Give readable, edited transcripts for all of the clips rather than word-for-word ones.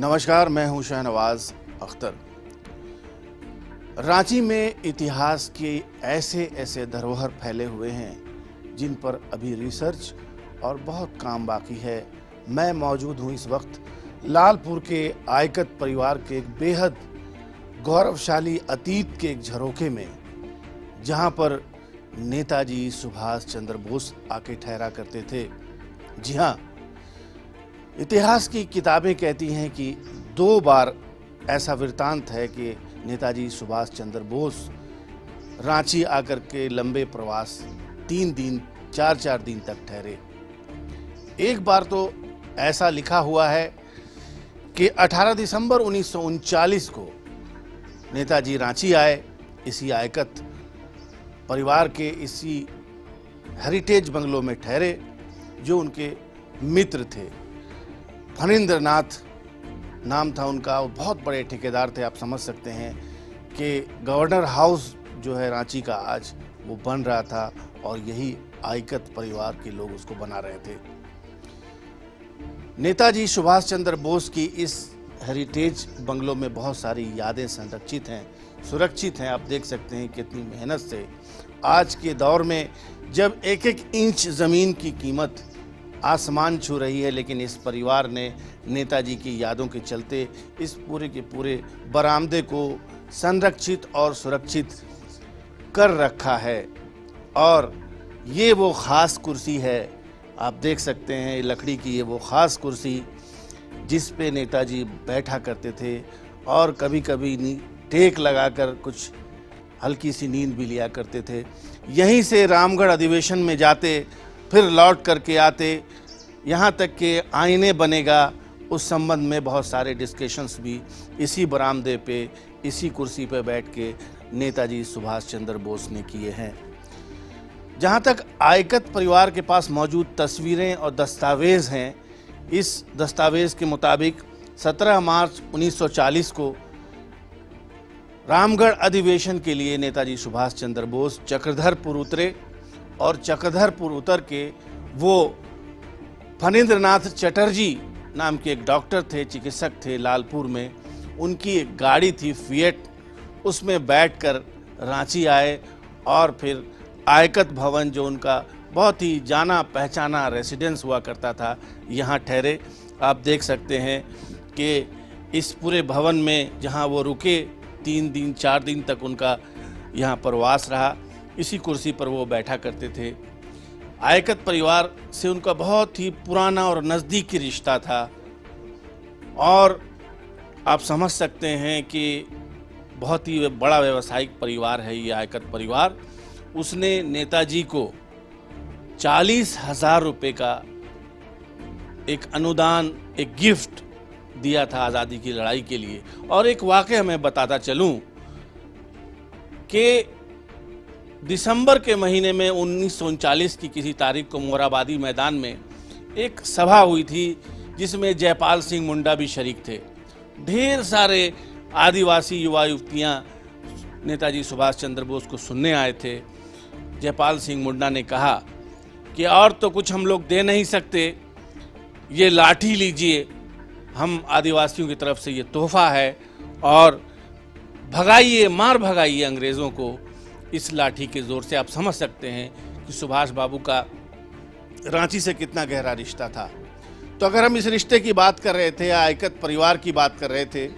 नमस्कार, मैं हूं शाहनवाज अख्तर। रांची में इतिहास के ऐसे ऐसे धरोहर फैले हुए हैं जिन पर अभी रिसर्च और बहुत काम बाकी है। मैं मौजूद हूं इस वक्त लालपुर के आयकत परिवार के एक बेहद गौरवशाली अतीत के एक झरोखे में, जहां पर नेताजी सुभाष चंद्र बोस आके ठहरा करते थे। जी हाँ, इतिहास की किताबें कहती हैं कि 2 बार ऐसा वृतांत है कि नेताजी सुभाष चंद्र बोस रांची आकर के लंबे प्रवास 3 दिन 4-4 दिन तक ठहरे। एक बार तो ऐसा लिखा हुआ है कि 18 दिसंबर 1939 को नेताजी रांची आए, इसी आयकत परिवार के इसी हेरिटेज बंगलो में ठहरे, जो उनके मित्र थे। फणींद्र नाथ नाम था उनका, वो बहुत बड़े ठेकेदार थे। आप समझ सकते हैं कि गवर्नर हाउस जो है रांची का आज, वो बन रहा था और यही आयकत परिवार के लोग उसको बना रहे थे। नेताजी सुभाष चंद्र बोस की इस हेरिटेज बंगलो में बहुत सारी यादें संरक्षित हैं, सुरक्षित हैं। आप देख सकते हैं कितनी मेहनत से आज के दौर में, जब एक एक इंच ज़मीन की कीमत आसमान छू रही है, लेकिन इस परिवार ने नेताजी की यादों के चलते इस पूरे के पूरे बरामदे को संरक्षित और सुरक्षित कर रखा है। और ये वो ख़ास कुर्सी है, आप देख सकते हैं लकड़ी की, ये वो ख़ास कुर्सी जिस पे नेताजी बैठा करते थे और कभी कभी टेक लगाकर कुछ हल्की सी नींद भी लिया करते थे। यहीं से रामगढ़ अधिवेशन में जाते, फिर लौट करके आते, यहाँ तक कि आईने बनेगा, उस संबंध में बहुत सारे डिस्कशंस भी इसी बरामदे पे, इसी कुर्सी पे बैठ के नेताजी सुभाष चंद्र बोस ने किए हैं। जहाँ तक आयकत परिवार के पास मौजूद तस्वीरें और दस्तावेज़ हैं, इस दस्तावेज़ के मुताबिक 17 मार्च 1940 को रामगढ़ अधिवेशन के लिए नेताजी सुभाष चंद्र बोस चक्रधरपुर उतरे और चक्रधरपुर उतर के वो फणींद्र नाथ चटर्जी नाम के एक डॉक्टर थे, चिकित्सक थे लालपुर में, उनकी एक गाड़ी थी फिएट, उसमें बैठकर रांची आए और फिर आयकत भवन, जो उनका बहुत ही जाना पहचाना रेसिडेंस हुआ करता था, यहाँ ठहरे। आप देख सकते हैं कि इस पूरे भवन में जहाँ वो रुके 3 दिन 4 दिन तक उनका यहाँ पर वास रहा, इसी कुर्सी पर वो बैठा करते थे। आयकत परिवार से उनका बहुत ही पुराना और नज़दीकी रिश्ता था और आप समझ सकते हैं कि बहुत ही बड़ा व्यावसायिक परिवार है ये आयकत परिवार। उसने नेताजी को 40,000 रुपये का एक अनुदान, एक गिफ्ट दिया था आज़ादी की लड़ाई के लिए। और एक वाक़या मैं बताता चलूँ कि दिसंबर के महीने में 1939 की किसी तारीख को मोराबादी मैदान में एक सभा हुई थी, जिसमें जयपाल सिंह मुंडा भी शरीक थे। ढेर सारे आदिवासी युवा युवतियाँ नेताजी सुभाष चंद्र बोस को सुनने आए थे। जयपाल सिंह मुंडा ने कहा कि और तो कुछ हम लोग दे नहीं सकते, ये लाठी लीजिए, हम आदिवासियों की तरफ से ये तोहफा है, और भगाइए, मार भगाइए अंग्रेज़ों को इस लाठी के ज़ोर से। आप समझ सकते हैं कि सुभाष बाबू का रांची से कितना गहरा रिश्ता था। तो अगर हम इस रिश्ते की बात कर रहे थे, आयकत परिवार की बात कर रहे थे,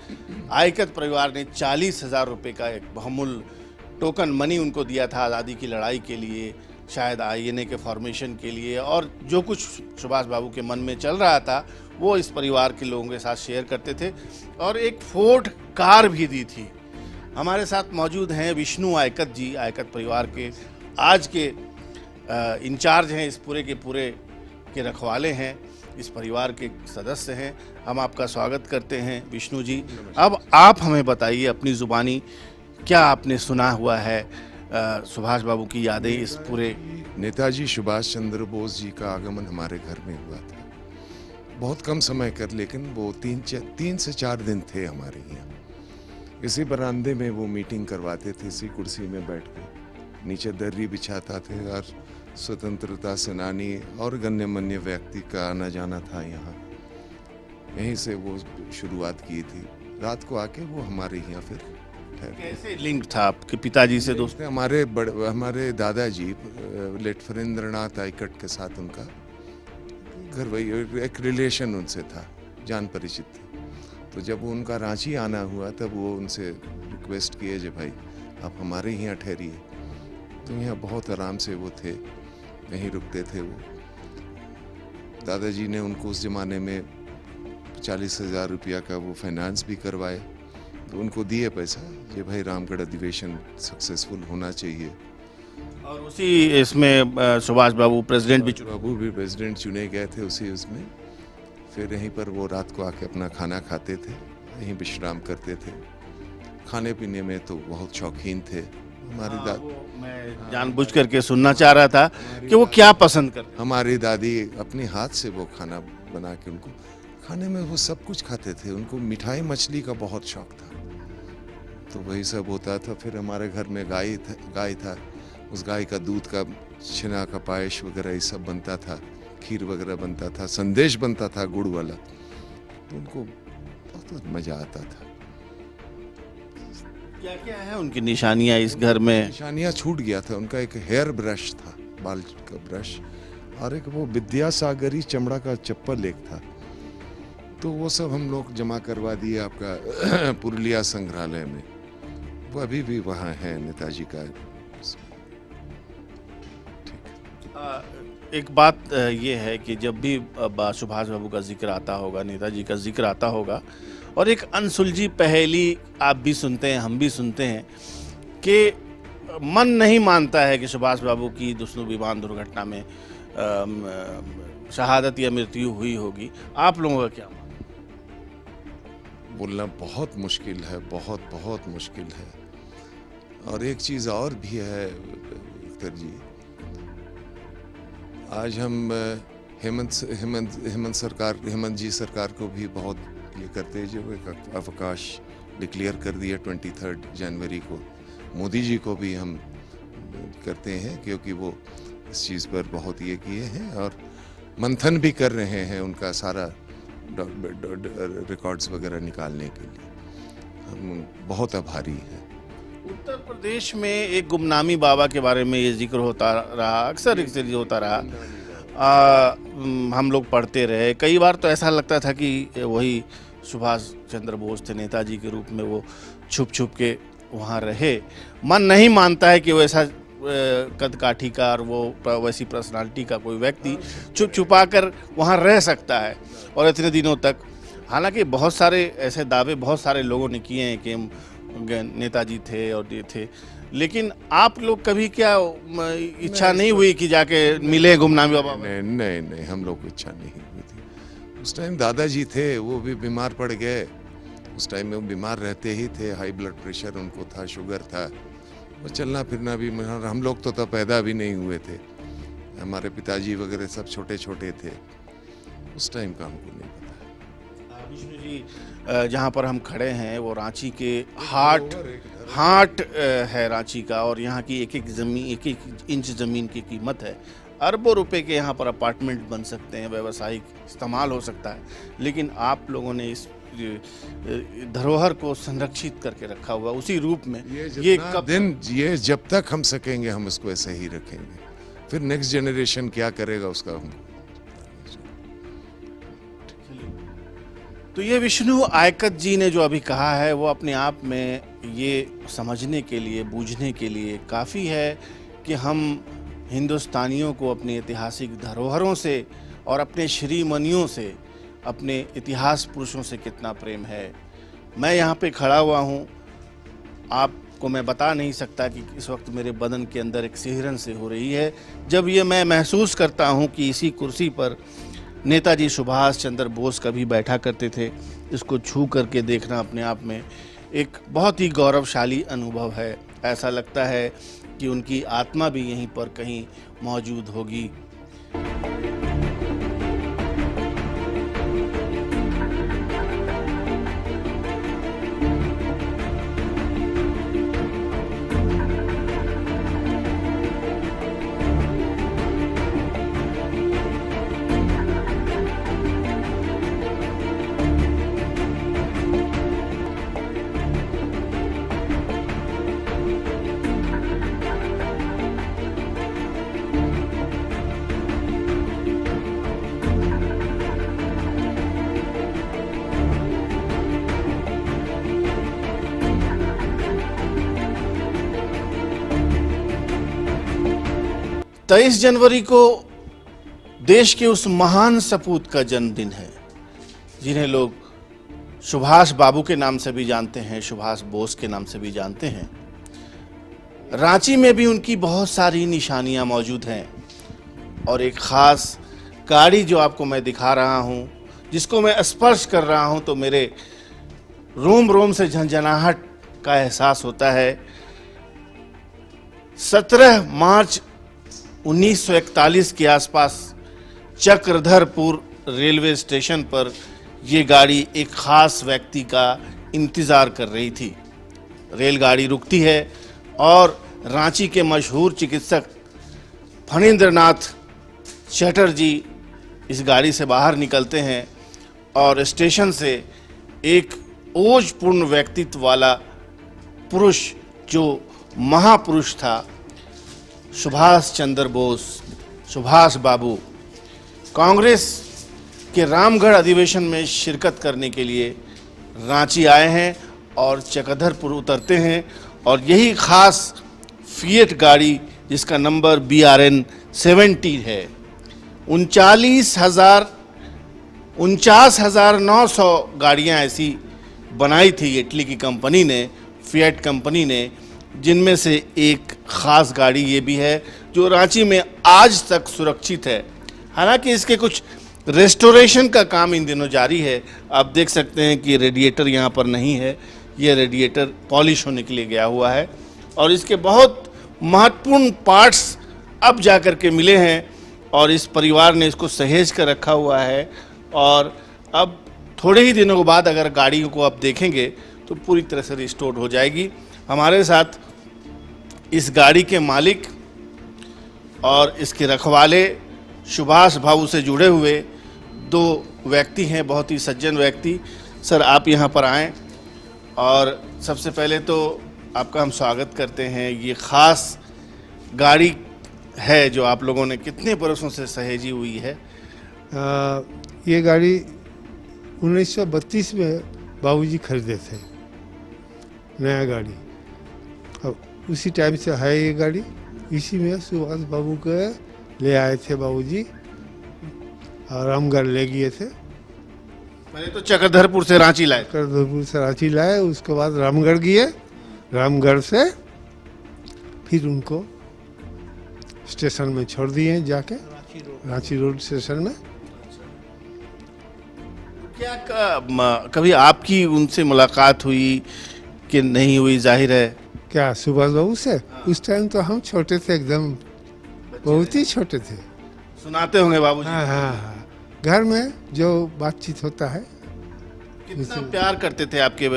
आयकत परिवार ने 40,000 रुपये का एक बहुमूल्य टोकन मनी उनको दिया था आज़ादी की लड़ाई के लिए, शायद आईएनए के फॉर्मेशन के लिए, और जो कुछ सुभाष बाबू के मन में चल रहा था वो इस परिवार के लोगों के साथ शेयर करते थे। और एक फोर्ड कार भी दी थी। हमारे साथ मौजूद हैं विष्णु आयकत जी, आयकत परिवार के आज के इंचार्ज हैं, इस पूरे के पूरे के रखवाले हैं, इस परिवार के सदस्य हैं। हम आपका स्वागत करते हैं विष्णु जी। अब आप हमें बताइए अपनी ज़ुबानी, क्या आपने सुना हुआ है सुभाष बाबू की यादें इस पूरे। नेताजी सुभाष चंद्र बोस जी का आगमन हमारे घर में हुआ था, बहुत कम समय कर, लेकिन वो 3 से 4 दिन थे हमारे यहाँ। इसी बरामदे में वो मीटिंग करवाते थे, इसी कुर्सी में बैठ के नीचे दर्री बिछाता थे और स्वतंत्रता सेनानी और गण्यमान्य व्यक्ति का आना जाना था यहाँ। यहीं से वो शुरुआत की थी। रात को आके वो हमारे यहाँ फिर ठहरे। कैसे लिंक था आपके पिताजी से दोस्त? हमारे दादाजी लेट फरेंद्रनाथ आइकट के साथ उनका घर, वही एक रिलेशन उनसे था, जान परिचित थे। तो जब उनका रांची आना हुआ तब वो उनसे रिक्वेस्ट किए जो भाई आप हमारे यहाँ ठहरिए। तो यहाँ बहुत आराम से वो थे, यहीं रुकते थे वो। दादाजी ने उनको उस ज़माने में 40,000 रुपया का वो फाइनेंस भी करवाए, तो उनको दिए पैसा, ये भाई रामगढ़ अधिवेशन सक्सेसफुल होना चाहिए। और उसी इसमें सुभाष बाबू प्रेसिडेंट भी चुने। बाबू भी प्रेसिडेंट चुने गए थे उसी उसमें। फिर यहीं पर वो रात को आके अपना खाना खाते थे, यहीं विश्राम करते थे। खाने पीने में तो बहुत शौकीन थे हमारी मैं जानबूझ करके सुनना चाह रहा था कि वो क्या पसंद करते। हमारी दादी अपने हाथ से वो खाना बना के उनको खाने में वो सब कुछ खाते थे। उनको मिठाई मछली का बहुत शौक था, तो वही सब होता था। फिर हमारे घर में गाय था, उस गाय का दूध का छेना का पायस वगैरह ये सब बनता था, खीर वगैरह बनता था, संदेश बनता था गुड़ वाला। तो उनको बहुत मजा आता था। क्या क्या है उनकी निशानियां इस घर में? निशानियां छूट गया था उनका। एक हेयर ब्रश था, बाल का ब्रश, और एक वो विद्यासागरी चमड़ा का चप्पल एक था। तो वो सब हम लोग जमा करवा दिए आपका पुरुलिया संग्रहालय में। वो अभी भी वहाँ है, नेताजी का। एक बात ये है कि जब भी सुभाष बाबू का जिक्र आता होगा, नेताजी का जिक्र आता होगा, और एक अनसुलझी पहेली आप भी सुनते हैं, हम भी सुनते हैं कि मन नहीं मानता है कि सुभाष बाबू की दुष्णु विमान दुर्घटना में शहादत या मृत्यु हुई होगी। आप लोगों का क्या मानना? बोलना बहुत मुश्किल है, बहुत बहुत मुश्किल है। और एक चीज़ और भी है विक्टर जी, आज हम हेमंत जी सरकार को भी बहुत ये करते हैं, जो एक अवकाश डिक्लेयर कर दिया 23 जनवरी को। मोदी जी को भी हम करते हैं, क्योंकि वो इस चीज़ पर बहुत ये किए हैं और मंथन भी कर रहे हैं उनका सारा रिकॉर्ड्स वगैरह निकालने के लिए। हम बहुत आभारी हैं। उत्तर प्रदेश में एक गुमनामी बाबा के बारे में ये जिक्र होता रहा, अक्सर होता रहा। हम लोग पढ़ते रहे, कई बार तो ऐसा लगता था कि वही सुभाष चंद्र बोस थे, नेताजी के रूप में वो छुप छुप के वहाँ रहे। मन नहीं मानता है कि वो ऐसा कद काठी का और वो वैसी पर्सनालिटी का कोई व्यक्ति छुप छुपा कर वहाँ रह सकता है और इतने दिनों तक। हालांकि बहुत सारे ऐसे दावे बहुत सारे लोगों ने किए हैं कि नेताजी थे और ये थे, लेकिन आप लोग कभी क्या इच्छा नहीं हुई कि जाके मिले गुमनामी बाबा? नहीं, हम लोग को इच्छा नहीं हुई थी। उस टाइम दादाजी थे, वो भी बीमार पड़ गए। उस टाइम में वो बीमार रहते ही थे, हाई ब्लड प्रेशर उनको था, शुगर था, और चलना फिरना भी। हम लोग तो तब पैदा भी नहीं हुए थे, हमारे पिताजी वगैरह सब छोटे छोटे थे। उस टाइम का हमको नहीं पता। विष्णु जी, जहाँ पर हम खड़े हैं वो रांची के हाट है रांची का, और यहाँ की एक एक इंच ज़मीन की कीमत है अरबों रुपए के। यहाँ पर अपार्टमेंट बन सकते हैं, व्यवसायिक इस्तेमाल हो सकता है, लेकिन आप लोगों ने इस धरोहर को संरक्षित करके रखा हुआ उसी रूप में। ये जब तक हम सकेंगे हम इसको ऐसे ही रखेंगे। फिर नेक्स्ट जनरेशन क्या करेगा उसका हम। तो ये विष्णु आयकत जी ने जो अभी कहा है वो अपने आप में ये समझने के लिए, बूझने के लिए काफ़ी है कि हम हिंदुस्तानियों को अपनी ऐतिहासिक धरोहरों से और अपने श्रीमनियों से, अपने इतिहास पुरुषों से कितना प्रेम है। मैं यहाँ पे खड़ा हुआ हूँ, आपको मैं बता नहीं सकता कि इस वक्त मेरे बदन के अंदर एक सिहरन से हो रही है जब ये मैं महसूस करता हूँ कि इसी कुर्सी पर नेताजी सुभाष चंद्र बोस कभी बैठा करते थे। इसको छू करके देखना अपने आप में एक बहुत ही गौरवशाली अनुभव है। ऐसा लगता है कि उनकी आत्मा भी यहीं पर कहीं मौजूद होगी। 23 जनवरी को देश के उस महान सपूत का जन्मदिन है जिन्हें लोग सुभाष बाबू के नाम से भी जानते हैं, सुभाष बोस के नाम से भी जानते हैं। रांची में भी उनकी बहुत सारी निशानियां मौजूद हैं और एक खास गाड़ी जो आपको मैं दिखा रहा हूं, जिसको मैं स्पर्श कर रहा हूं तो मेरे रोम रोम से झंझनाहट का एहसास होता है। 17 मार्च 1941 के आसपास चक्रधरपुर रेलवे स्टेशन पर यह गाड़ी एक खास व्यक्ति का इंतजार कर रही थी। रेलगाड़ी रुकती है और रांची के मशहूर चिकित्सक फणींद्रनाथ चटर्जी इस गाड़ी से बाहर निकलते हैं और स्टेशन से एक ओजपूर्ण व्यक्तित्व वाला पुरुष, जो महापुरुष था, सुभाष चंद्र बोस, सुभाष बाबू, कांग्रेस के रामगढ़ अधिवेशन में शिरकत करने के लिए रांची आए हैं और चक्रधरपुर उतरते हैं और यही खास फिएट गाड़ी जिसका नंबर BRN 70 है, 49,900 गाड़ियां ऐसी बनाई थी इटली की कंपनी ने, फिएट कंपनी ने, जिनमें से एक खास गाड़ी ये भी है जो रांची में आज तक सुरक्षित है। हालांकि इसके कुछ रेस्टोरेशन का काम इन दिनों जारी है। आप देख सकते हैं कि रेडिएटर यहाँ पर नहीं है, ये रेडिएटर पॉलिश होने के लिए गया हुआ है और इसके बहुत महत्वपूर्ण पार्ट्स अब जा कर के मिले हैं और इस परिवार ने इसको सहेज कर रखा हुआ है और अब थोड़े ही दिनों के बाद अगर गाड़ियों को आप देखेंगे तो पूरी तरह से रिस्टोर हो जाएगी। हमारे साथ इस गाड़ी के मालिक और इसके रखवाले सुभाष बाबू से जुड़े हुए 2 व्यक्ति हैं, बहुत ही सज्जन व्यक्ति। सर, आप यहाँ पर आएँ और सबसे पहले तो आपका हम स्वागत करते हैं। ये ख़ास गाड़ी है जो आप लोगों ने कितने बरसों से सहेजी हुई है? ये गाड़ी 1932 में बाबूजी खरीदे थे, नया गाड़ी। अब उसी टाइम से है ये गाड़ी। इसी में सुभाष बाबू के ले आए थे बाबूजी और रामगढ़ ले गए थे। पहले तो चक्रधरपुर से रांची लाए। चक्रधरपुर से रांची लाए, उसके बाद रामगढ़ गए। रामगढ़ से फिर उनको स्टेशन में छोड़ दिए जाके, रांची रोड स्टेशन में। क्या कभी आपकी उनसे मुलाकात हुई कि नहीं हुई? जाहिर है। क्या सुभाष बाबू से? उस टाइम तो हम छोटे थे, एकदम बहुत ही छोटे थे। सुनाते होंगे बाबूजी। हाँ। घर में जो बातचीत होता है। कितना प्यार करते थे आपके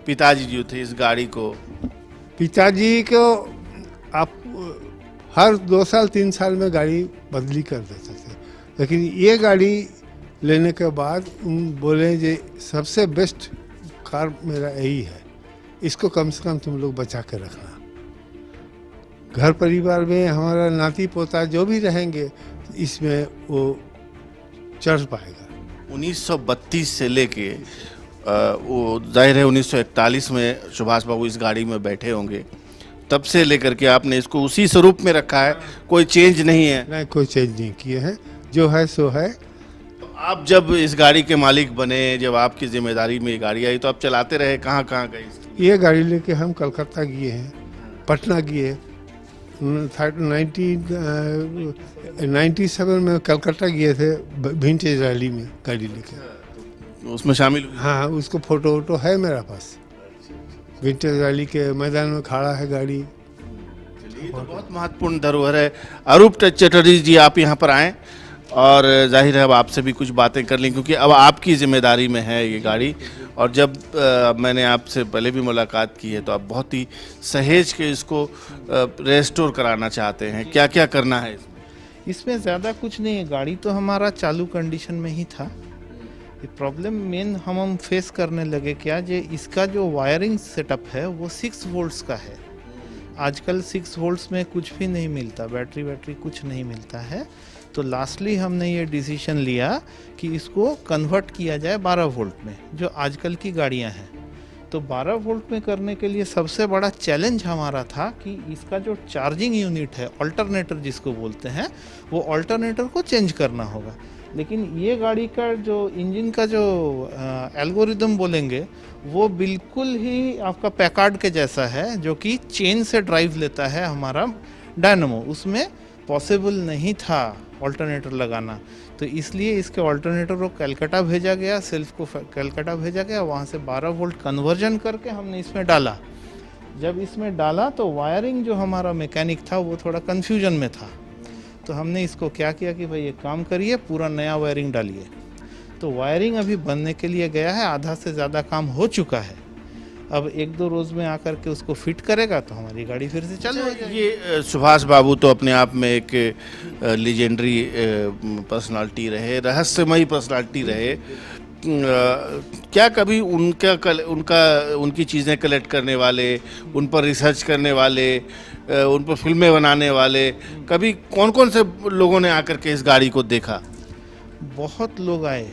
पिताजी जो थे इस गाड़ी को? पिताजी को आप हर 2 साल 3 साल में गाड़ी बदली कर देते थे, लेकिन ये गाड़ी लेने के बाद उन बोले जे सबसे बेस्ट कार मेरा यही है, इसको कम से कम तुम लोग बचा कर रखना। घर परिवार में हमारा नाती पोता जो भी रहेंगे इसमें वो चढ़ पाएगा। 1932 से लेके वो जाहिर है 1941 में सुभाष बाबू इस गाड़ी में बैठे होंगे, तब से लेकर के आपने इसको उसी स्वरूप में रखा है, कोई चेंज नहीं है? नहीं, कोई चेंज नहीं किए हैं, जो है सो है। तो आप जब इस गाड़ी के मालिक बने, जब आपकी जिम्मेदारी में ये गाड़ी आई, तो आप चलाते रहे, कहाँ कहाँ गए? ये गाड़ी लेके हम कलकत्ता गए हैं, पटना गए। 1997 में कलकत्ता गए थे विंटेज रैली में गाड़ी लेके। उसमें शामिल हुए? हाँ, उसको फोटो वोटो है मेरा पास। विंटेज रैली के मैदान में खड़ा है गाड़ी। चलिए, तो बहुत महत्वपूर्ण धरोहर है। अरूप चटर्जी जी, आप यहाँ पर आएँ और जाहिर है अब आपसे भी कुछ बातें कर लें, क्योंकि अब आपकी जिम्मेदारी में है ये गाड़ी। और जब मैंने आपसे पहले भी मुलाकात की है तो आप बहुत ही सहेज के इसको रेस्टोर कराना चाहते हैं। क्या क्या करना है इसमें? ज़्यादा कुछ नहीं है, गाड़ी तो हमारा चालू कंडीशन में ही था। ये प्रॉब्लम मेन हम फेस करने लगे क्या, जे इसका जो वायरिंग सेटअप है वो 6 वोल्ट्स का है। आजकल 6 वोल्ट्स में कुछ भी नहीं मिलता, बैटरी कुछ नहीं मिलता है। तो लास्टली हमने ये डिसीजन लिया कि इसको कन्वर्ट किया जाए 12 वोल्ट में, जो आजकल की गाड़ियां हैं। तो 12 वोल्ट में करने के लिए सबसे बड़ा चैलेंज हमारा था कि इसका जो चार्जिंग यूनिट है, अल्टरनेटर जिसको बोलते हैं, वो अल्टरनेटर को चेंज करना होगा। लेकिन ये गाड़ी का जो इंजन का जो एल्गोरिदम बोलेंगे वो बिल्कुल ही आपका पैकार्ड के जैसा है, जो कि चेन से ड्राइव लेता है हमारा डायनमो। उसमें पॉसिबल नहीं था अल्टरनेटर लगाना, तो इसलिए इसके अल्टरनेटर को कलकत्ता भेजा गया, सेल्फ को कलकत्ता भेजा गया, वहाँ से 12 वोल्ट कन्वर्जन करके हमने इसमें डाला। जब इसमें डाला तो वायरिंग जो हमारा मैकेनिक था वो थोड़ा कन्फ्यूजन में था, तो हमने इसको क्या किया कि भाई एक काम करिए, पूरा नया वायरिंग डालिए। तो वायरिंग अभी बनने के लिए गया है, आधा से ज़्यादा काम हो चुका है। अब 1-2 रोज़ में आकर के उसको फिट करेगा तो हमारी गाड़ी फिर से चालू हो जाएगी। ये सुभाष बाबू तो अपने आप में एक लेजेंडरी पर्सनालिटी रहे, रहस्यमयी पर्सनालिटी रहे। क्या कभी उनकी चीज़ें कलेक्ट करने वाले, उन पर रिसर्च करने वाले, उन पर फिल्में बनाने वाले, कभी कौन कौन से लोगों ने आकर के इस गाड़ी को देखा? बहुत लोग आए।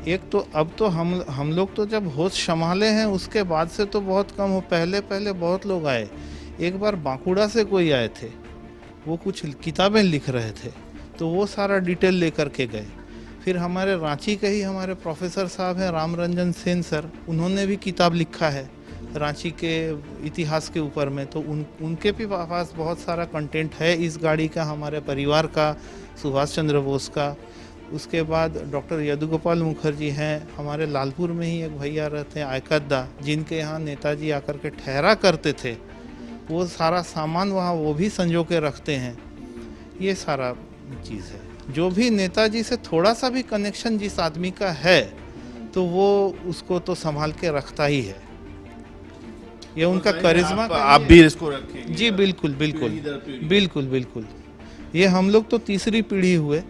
एक तो अब तो हम लोग तो जब होश संभाले हैं उसके बाद से तो बहुत कम हो, पहले बहुत लोग आए। एक बार बांकुड़ा से कोई आए थे, वो कुछ किताबें लिख रहे थे, तो वो सारा डिटेल लेकर के गए। फिर हमारे रांची के ही हमारे प्रोफेसर साहब हैं राम रंजन सेन सर, उन्होंने भी किताब लिखा है रांची के इतिहास के ऊपर में, तो उनके भी पास बहुत सारा कंटेंट है इस गाड़ी का, हमारे परिवार का, सुभाष चंद्र बोस का। उसके बाद डॉक्टर यदुगोपाल मुखर्जी हैं, हमारे लालपुर में ही एक भैया रहते हैं आयकद्दा, जिनके यहाँ नेताजी आकर के ठहरा करते थे, वो सारा सामान वहाँ वो भी संजो के रखते हैं। ये सारा चीज़ है, जो भी नेताजी से थोड़ा सा भी कनेक्शन जिस आदमी का है तो वो उसको तो संभाल के रखता ही है। ये उनका करिश्मा का आप भी इसको रखेंगे? जी बिल्कुल बिल्कुल पीढ़ी दर पीढ़ी। बिल्कुल बिल्कुल। ये हम लोग तो तीसरी पीढ़ी हुए,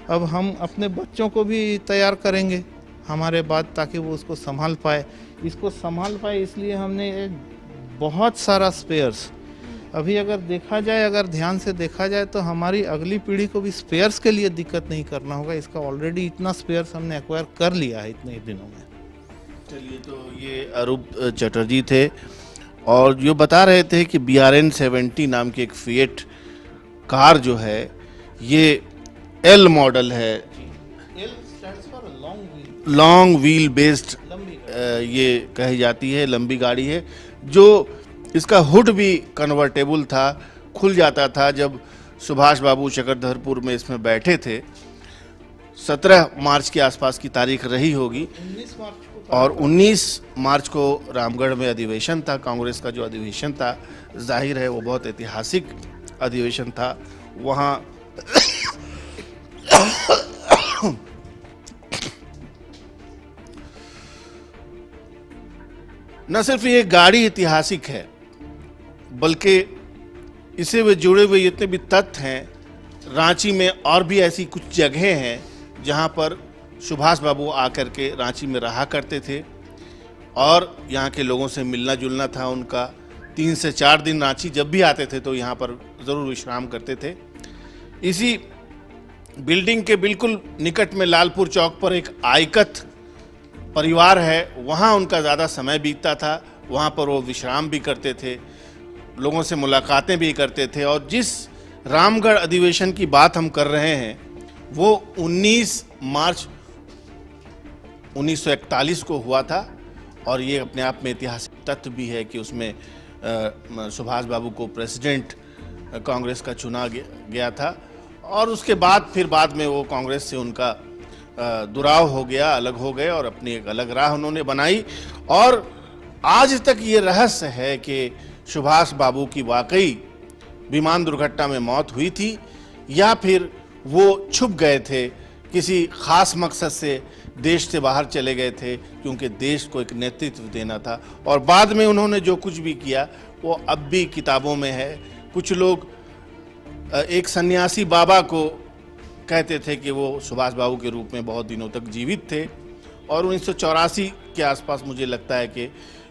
अब हम अपने बच्चों को भी तैयार करेंगे हमारे बाद, ताकि वो उसको संभाल पाए। इसको संभाल पाए इसलिए हमने एक बहुत सारा स्पेयर्स, अभी अगर देखा जाए, अगर ध्यान से देखा जाए तो हमारी अगली पीढ़ी को भी स्पेयर्स के लिए दिक्कत नहीं करना होगा। इसका ऑलरेडी इतना स्पेयर्स हमने एक्वायर कर लिया है इतने दिनों में। चलिए, तो ये अरूप चटर्जी थे और जो बता रहे थे कि BRN 70 नाम की एक फिएट कार जो है ये L मॉडल है, लॉन्ग व्हील बेस्ड ये कही जाती है, लंबी गाड़ी है, जो इसका हुड भी कन्वर्टेबल था, खुल जाता था। जब सुभाष बाबू चक्रधरपुर में इसमें बैठे थे, 17 मार्च के आसपास की तारीख रही होगी, 19 मार्च को, और 19 मार्च को रामगढ़ में अधिवेशन था, कांग्रेस का जो अधिवेशन था, जाहिर है वो बहुत ऐतिहासिक अधिवेशन था। वहाँ न सिर्फ ये गाड़ी ऐतिहासिक है, बल्कि इसे वे जुड़े हुए जितने भी तथ्य हैं, रांची में और भी ऐसी कुछ जगहें हैं जहां पर सुभाष बाबू आकर के रांची में रहा करते थे और यहाँ के लोगों से मिलना जुलना था उनका। 3 से 4 दिन रांची जब भी आते थे तो यहाँ पर ज़रूर विश्राम करते थे। इसी बिल्डिंग के बिल्कुल निकट में लालपुर चौक पर एक आयकत परिवार है, वहाँ उनका ज़्यादा समय बीतता था, वहाँ पर वो विश्राम भी करते थे, लोगों से मुलाकातें भी करते थे। और जिस रामगढ़ अधिवेशन की बात हम कर रहे हैं वो 19 मार्च 1941 को हुआ था, और ये अपने आप में ऐतिहासिक तथ्य भी है कि उसमें सुभाष बाबू को प्रेसिडेंट कांग्रेस का चुना गया था, और उसके बाद फिर बाद में वो कांग्रेस से उनका दुराव हो गया, अलग हो गए और अपनी एक अलग राह उन्होंने बनाई। और आज तक ये रहस्य है कि सुभाष बाबू की वाकई विमान दुर्घटना में मौत हुई थी या फिर वो छुप गए थे, किसी खास मकसद से देश से बाहर चले गए थे, क्योंकि देश को एक नेतृत्व देना था। और बाद में उन्होंने जो कुछ भी किया वो अब भी किताबों में है। कुछ लोग एक सन्यासी बाबा को कहते थे कि वो सुभाष बाबू के रूप में बहुत दिनों तक जीवित थे, और 1984 के आसपास मुझे लगता है कि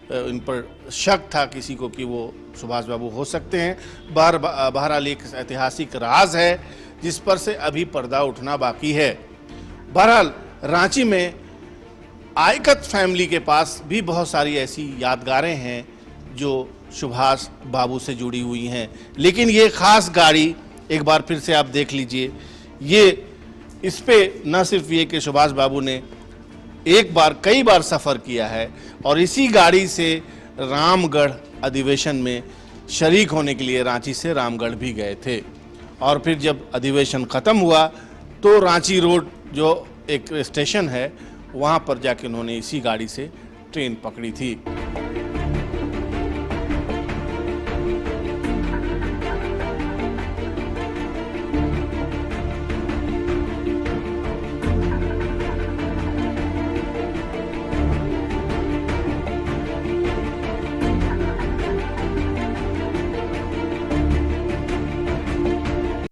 इन पर शक था किसी को कि वो सुभाष बाबू हो सकते हैं। बहरहाल एक ऐतिहासिक राज है जिस पर से अभी पर्दा उठना बाकी है। बहरहाल रांची में आयकत फैमिली के पास भी बहुत सारी ऐसी यादगारें हैं जो सुभाष बाबू से जुड़ी हुई हैं, लेकिन ये खास गाड़ी एक बार फिर से आप देख लीजिए। ये इस पे न सिर्फ ये कि सुभाष बाबू ने एक बार कई बार सफ़र किया है और इसी गाड़ी से रामगढ़ अधिवेशन में शरीक होने के लिए रांची से रामगढ़ भी गए थे। और फिर जब अधिवेशन ख़त्म हुआ तो रांची रोड जो एक स्टेशन है वहाँ पर जाके उन्होंने इसी गाड़ी से ट्रेन पकड़ी थी।